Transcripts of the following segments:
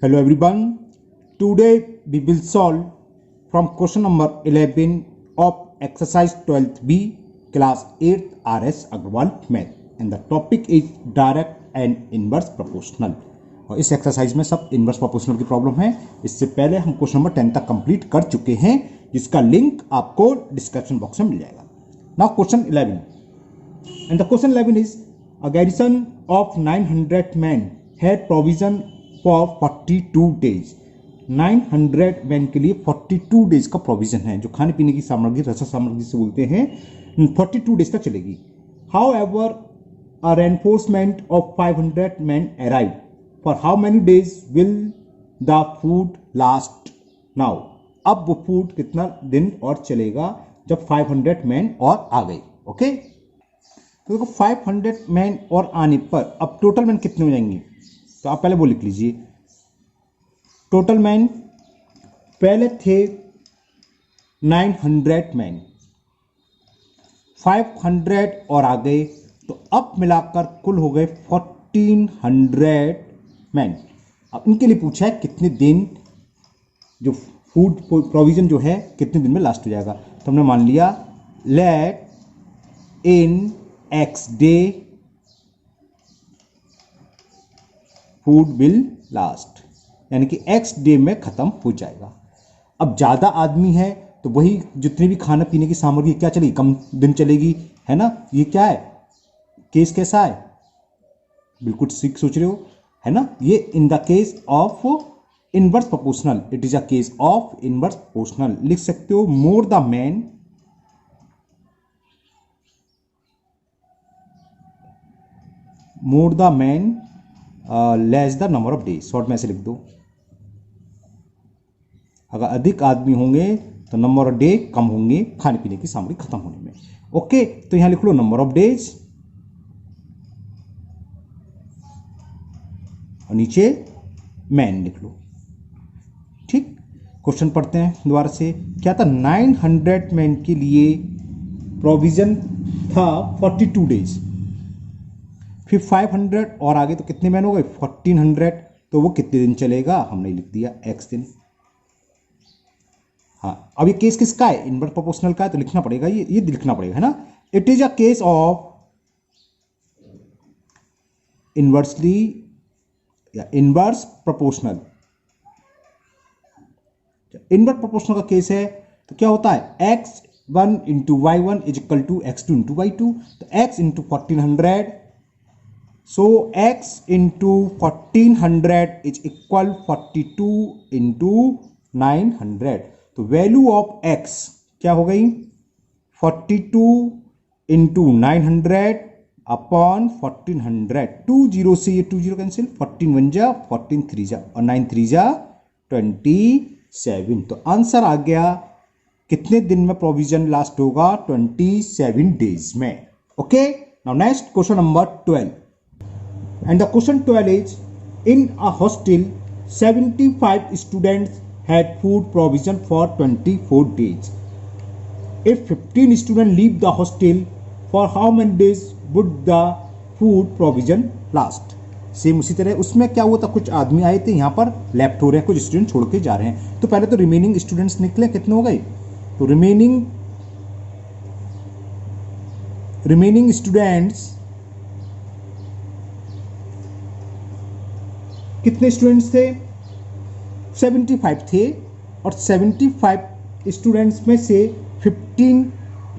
Hello everyone. Today we will solve from question number 11 of exercise 12th B class 8th RS Agarwal math and the topic is direct and inverse proportional. और इस exercise में सब inverse proportional की problem है। इससे पहले हम question number 10 तक कंप्लीट कर चुके हैं जिसका लिंक आपको डिस्क्रिप्शन बॉक्स में मिल जाएगा। Now question 11 and the question 11 is a garrison of 900 men had provision for 42 days. 900 man के लिए 42 डेज का प्रोविजन है जो खाने पीने की सामग्री रसद सामग्री से बोलते हैं 42 डेज तक चलेगी। How ever a reinforcement of 500 man arrive for how many days will the food last now. अब वो फूड कितना दिन और चलेगा जब 500 मैन और आ गए। ओके तो देखो 500 मैन और आने पर अब टोटल मैन कितने हो जाएंगे तो आप पहले वो लिख लीजिए। टोटल मैन पहले थे 900 मैन, 500 और आ गए तो अब मिलाकर कुल हो गए 1400 मैन। अब इनके लिए पूछा है कितने दिन जो फूड प्रोविजन जो है कितने दिन में लास्ट हो जाएगा। तो हमने मान लिया let in x day food will last, यानी कि एक्स डे में खत्म हो जाएगा। अब ज्यादा आदमी है तो वही जितनी भी खाना पीने की सामग्री क्या चलेगी, कम दिन चलेगी, है ना। ये क्या है केस कैसा है, बिल्कुल ठीक सोच रहे हो, है ना। ये in the case of inverse proportional, it is a case of inverse proportional. लिख सकते हो more the man less the number of days. Short में ऐसे लिख दो, अगर अधिक आदमी होंगे तो नंबर ऑफ डे कम होंगे खाने पीने की सामग्री खत्म होने में। ओके तो यहां लिख लो नंबर ऑफ डेज और नीचे मैन लिख लो। ठीक, क्वेश्चन पढ़ते हैं दोबारा से। क्या था 900 मैन के लिए प्रोविजन था 42 डेज, फिर 500 और आगे तो कितने मैन हो गए 1400, तो वो कितने दिन चलेगा हमने लिख दिया एक्स दिन। हाँ अब ये केस किसका है, इनवर्स प्रोपोर्शनल का है तो लिखना पड़ेगा, ये लिखना पड़ेगा, है ना। It is a case of inversely या इनवर्स प्रोपोर्शनल। इनवर्स प्रोपोर्शनल का केस है तो क्या होता है x1 into y1 is equal to x2 into y2। तो x into 1400, so x into 1400 is equal 42 into 900। तो वैल्यू ऑफ x क्या हो गई 42 into 900 अपॉन 1400। 20 से ये 20 कैंसिल, 14 1 जा 14 3 जा और 9 3 जा 27। तो आंसर आ गया कितने दिन में प्रोविजन लास्ट होगा 27 डेज में। Okay now next question number 12 and the question 12 is in a hostel 75 students had food provision for 24 days. If 15 students leave the hostel, for how many days would the food provision last? Same उसी तरह उसमें क्या हुआ था, कुछ आदमी आए थे यहाँ पर लेफ्ट हो रहे हैं, कुछ स्टूडेंट छोड़ के जा रहे हैं। तो पहले तो रिमेनिंग स्टूडेंट्स निकले, कितने हो गए, तो रिमेनिंग स्टूडेंट्स कितने स्टूडेंट्स थे 75 थे और 75 स्टूडेंट्स में से 15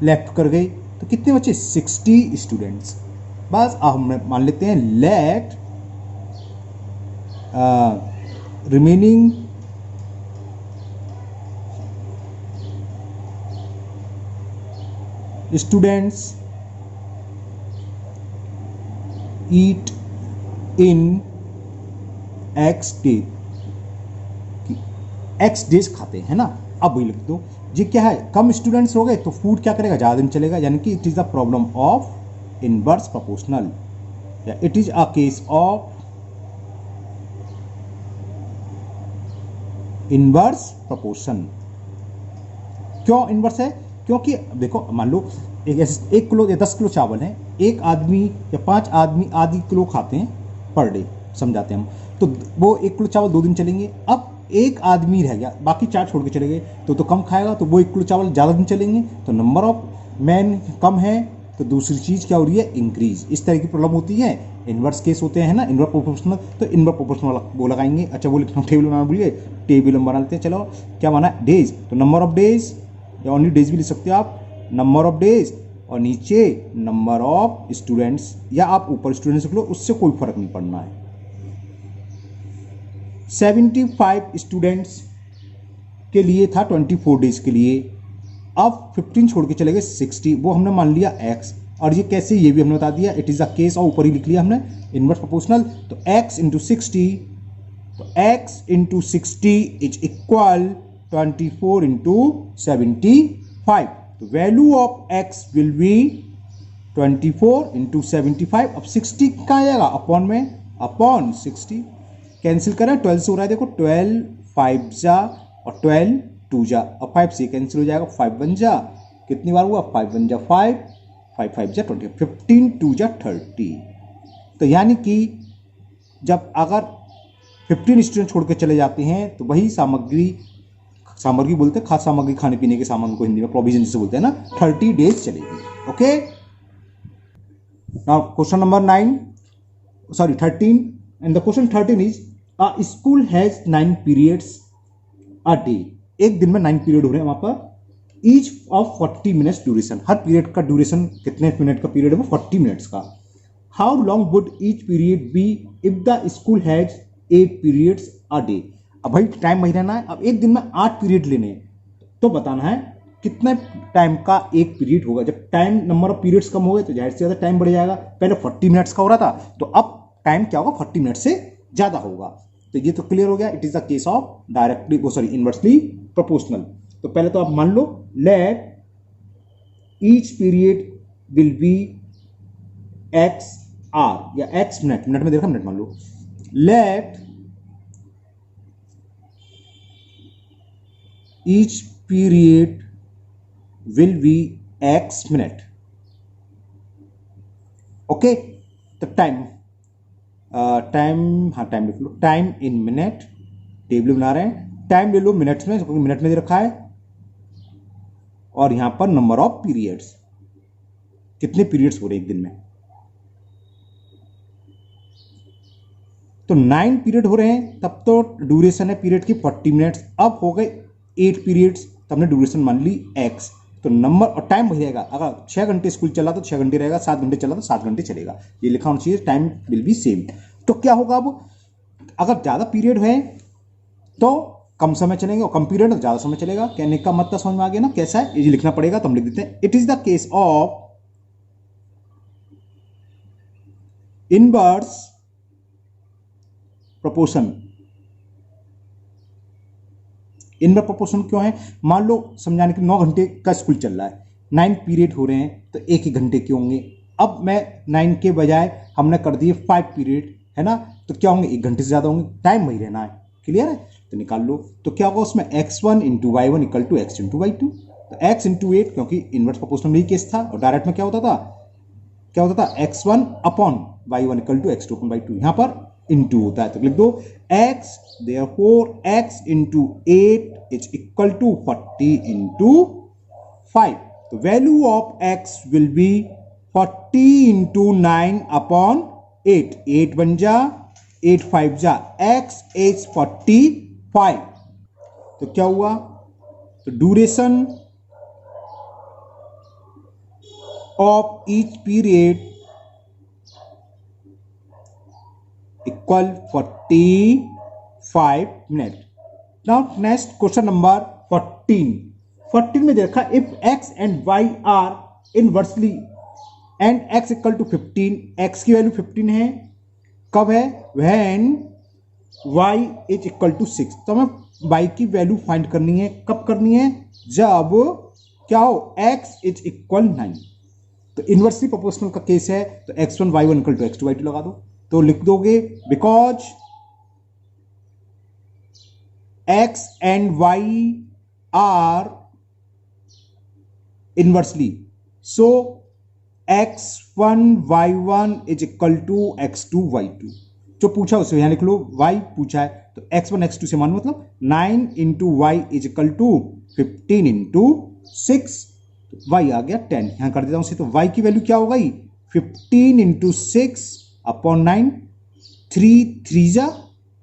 लेफ्ट कर गए तो कितने बचे 60 स्टूडेंट्स। बस अब हम मान लेते हैं लेट रिमेनिंग स्टूडेंट्स ईट इन एक्स डे, एक्स डेज खाते हैं ना। अब वही लिख दो, ये क्या है कम स्टूडेंट्स हो गए तो फूड क्या करेगा ज्यादा दिन चलेगा, यानी कि it is the problem of inverse proportional या it is a case of inverse proportion. क्यों इनवर्स है, क्योंकि देखो मान लो एक किलो या 10 किलो चावल है, एक आदमी या 5 आदमी आधी किलो खाते हैं पर डे, समझाते हैं हम। तो वो 1 किलो चावल 2 दिन चलेंगे। अब एक आदमी रह गया, बाकी 4 छोड़ के चले गए, तो कम खाएगा, तो वो 1 किलो चावल ज़्यादा दिन चलेंगे, तो नंबर ऑफ मैन कम है, तो दूसरी चीज़ क्या हो रही है, इंक्रीज। इस तरह की प्रॉब्लम होती है। इन्वर्स केस होते हैं ना, इन्वर्स प्रोपोर्शनल, तो इन्वर्स प्रोपोर्शनल वो लगाएंगे। अच्छा वो लिखना, टेबल बनाना भूलिए, टेबल हम बना लेते हैं। चलो क्या माना, डेज, तो नंबर ऑफ डेज या ओनली डेज भी लिख सकते हो आप, नंबर ऑफ डेज, और नीचे नंबर ऑफ स्टूडेंट्स, या आप ऊपर स्टूडेंट्स लिख लो, उससे कोई फर्क नहीं पड़ना है। 75 स्टूडेंट्स के लिए था 24 डेज के लिए, अब 15 छोड़ के चले गए 60, वो हमने मान लिया x। और ये कैसे, ये भी हमने बता दिया, इट इज द केस, और ऊपर ही लिख लिया हमने इनवर्स प्रोपोर्शनल। तो x इंटू 60, तो x into 60 is equal 24 into 75। तो value of x will B 24 into 75। अब 60 कहाँ जाएगा, अपॉन में, अपॉन 60 कैंसिल करें, 12 से हो रहा है, देखो 12 5 जा और 12 2 जा, अब 5 से कैंसिल हो जाएगा, 5 1 जा, कितनी बार हुआ, 5 1 जा 5, 5 5 जा 20, 15 2 जा 30। तो यानी कि जब अगर 15 स्टूडेंट छोड़ के चले जाते हैं तो वही सामग्री, सामग्री बोलते हैं, खास सामग्री, खाने पीने के सामान को हिंदी में प्रोविजन जिसे बोलते हैं ना, 30 डेज चलेगी। Okay, now question number 9, sorry 13, and the question 13 is a school has 9 periods a day. एक दिन में 9 पीरियड हो रहे हैं वहां पर, ईच ऑफ 40 मिनट्स ड्यूरेशन, हर पीरियड का ड्यूरेशन कितने मिनट का पीरियड है, वो 40 मिनट्स का। How long would each period be if the school has 8 periods a day. अब भाई टाइम वही रहना है, अब एक दिन में 8 पीरियड लेने हैं, तो बताना है कितने टाइम का एक पीरियड होगा। जब टाइम नंबर ऑफ पीरियड्स कम हो गए तो जाहिर से ज्यादा टाइम बढ़ जाएगा। पहले 40 मिनट्स का हो रहा था, तो अब टाइम क्या होगा, 40 मिनट से ज्यादा होगा। तो ये तो क्लियर हो गया, it is the case of directly, वो सॉरी इनवर्सली प्रोपोर्शनल। तो पहले तो आप मान लो, let each period will be X R, या एक्स मिनट, मिनट में देखा, मिनट मान लो, let each period will be X minute. Okay, तो टाइम, हाँ टाइम लिख लो, टाइम इन मिनट, टेबल बना रहे हैं, टाइम ले लो मिनट्स में, क्योंकि मिनट में दे रखा है, और यहां पर नंबर ऑफ पीरियड्स, कितने पीरियड्स हो रहे एक दिन में। तो 9 पीरियड हो रहे हैं, तब तो ड्यूरेशन है पीरियड की 40 मिनट्स। अब हो गए 8 पीरियड्स, तब हमने ड्यूरेशन मान ली x। तो नंबर और टाइम वही रहेगा, अगर 6 घंटे स्कूल चला तो 6 घंटे रहेगा, 7 घंटे चला तो 7 घंटे चलेगा, ये लिखा होना चाहिए, टाइम विल बी सेम। तो क्या होगा, अब अगर ज्यादा पीरियड है तो कम समय चलेंगे, और कम पीरियड तो ज्यादा समय चलेगा। कहने का मतलब समझ में आ गया ना कैसा है, ये लिखना पड़ेगा, तो हम लिख देते हैं, it is the case of inverse proportion. Inverse proportion क्यों है, मान लो समझाने के 9 घंटे का स्कूल चल रहा है, 9 पीरियड हो रहे हैं, तो एक ही घंटे के होंगे। अब मैं 9 के बजाय हमने कर दिए 5 पीरियड, है ना, तो क्या होंगे, 1 घंटे से ज्यादा होंगे, टाइम वही रहना है। क्लियर है, तो निकाल लो। तो क्या होगा उसमें, x1 into y one equal to x into y two, तो x इंटू 8, क्योंकि इनवर्स प्रोपोर्शनल में ही केस था, और डायरेक्ट में क्या होता था, x1 upon y one equal to x two upon y two, यहां पर इंटू होता है, तो लिख दो x, therefore x into 8 is equal to 40 into 5। तो value of x will be 40 into 9 upon 8, 8 बन जा, 8 5 जा, x इज 45। तो क्या हुआ, तो duration of each period equal 45 minute. Now next question number 14 में देखा, if x and y are inversely and x equal to 15, x की वैल्यू 15 है, कब है, when y is equal to 6। तो हमें y की वैल्यू फाइंड करनी है, कब करनी है, जब क्या हो, x इज इक्वल 9। तो इनवर्सली प्रोपोर्शनल का केस है, तो x1 y1 equal to x2 y2 लगा दो, तो लिख दोगे because x and y are inversely, so x1 y1 is equal to x2 y2। जो पूछा उसे यहां लिख लो, y पूछा है तो x1 x2 से मान मतलब 9 into y is equal to 15 into 6, y आ गया 10, यहां कर देता हूं उसे, तो y की वैल्यू क्या हो गई 15 इंटू 6 अपॉन 9, 3 3 जा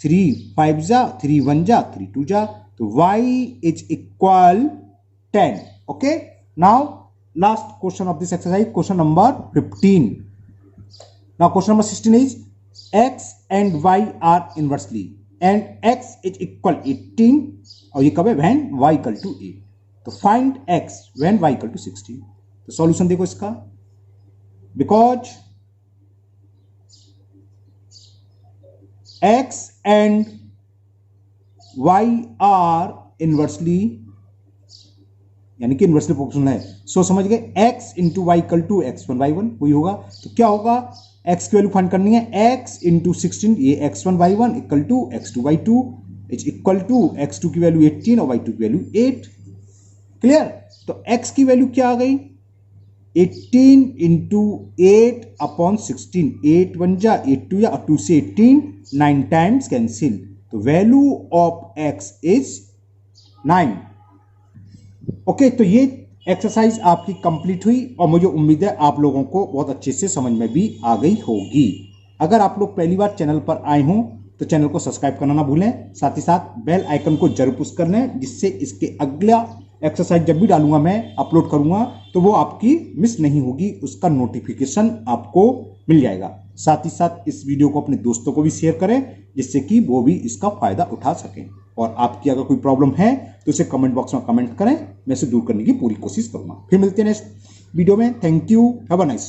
3 5 जा 3 1 जा 3 2 जा, तो y is equal 10. Okay, now last question of this exercise, question number 15. Now question number 16 is x and y are inversely and x is equal 18 और ये कब है when y equal to 8. तो find x when y equal to 16. तो solution देखो इसका, because x and y are inversely यानी कि इन्वर्सली प्रोपोर्शनल है, सो समझ गए, x into y equal to x1 y1 वही होगा. तो क्या होगा, x की वैल्यू फाइंड करनी है, x इंटू 16 ये x1 y1 equal to x2 y2 is equal to x2 की वैल्यू 18 और y2 की वैल्यू 8. क्लियर. तो x की वैल्यू क्या आ गई 18 इंटू 8 अपॉन 16, 8 1 जा 8 2 या 2 से 18, 9 टाइम्स कैंसिल, तो value of x is 9. Okay, तो ये एक्सरसाइज आपकी कंप्लीट हुई और मुझे उम्मीद है आप लोगों को बहुत अच्छे से समझ में भी आ गई होगी. अगर आप लोग पहली बार चैनल पर आए हों तो चैनल को सब्सक्राइब करना ना भूलें, साथ ही साथ बेल आइकन को जरूर पुश कर लें, जिससे इसके अगला एक्सरसाइज जब भी डालूंगा मैं अपलोड करूंगा तो वो आपकी मिस नहीं होगी, उसका नोटिफिकेशन आपको मिल जाएगा. साथ ही साथ इस वीडियो को अपने दोस्तों को भी शेयर करें जिससे कि वो भी इसका फायदा उठा सकें. और आपकी अगर कोई प्रॉब्लम है तो उसे कमेंट बॉक्स में कमेंट करें, मैं इसे दूर करने की पूरी कोशिश करूंगा. फिर मिलते हैं नेक्स्ट वीडियो में. Thank you, have a nice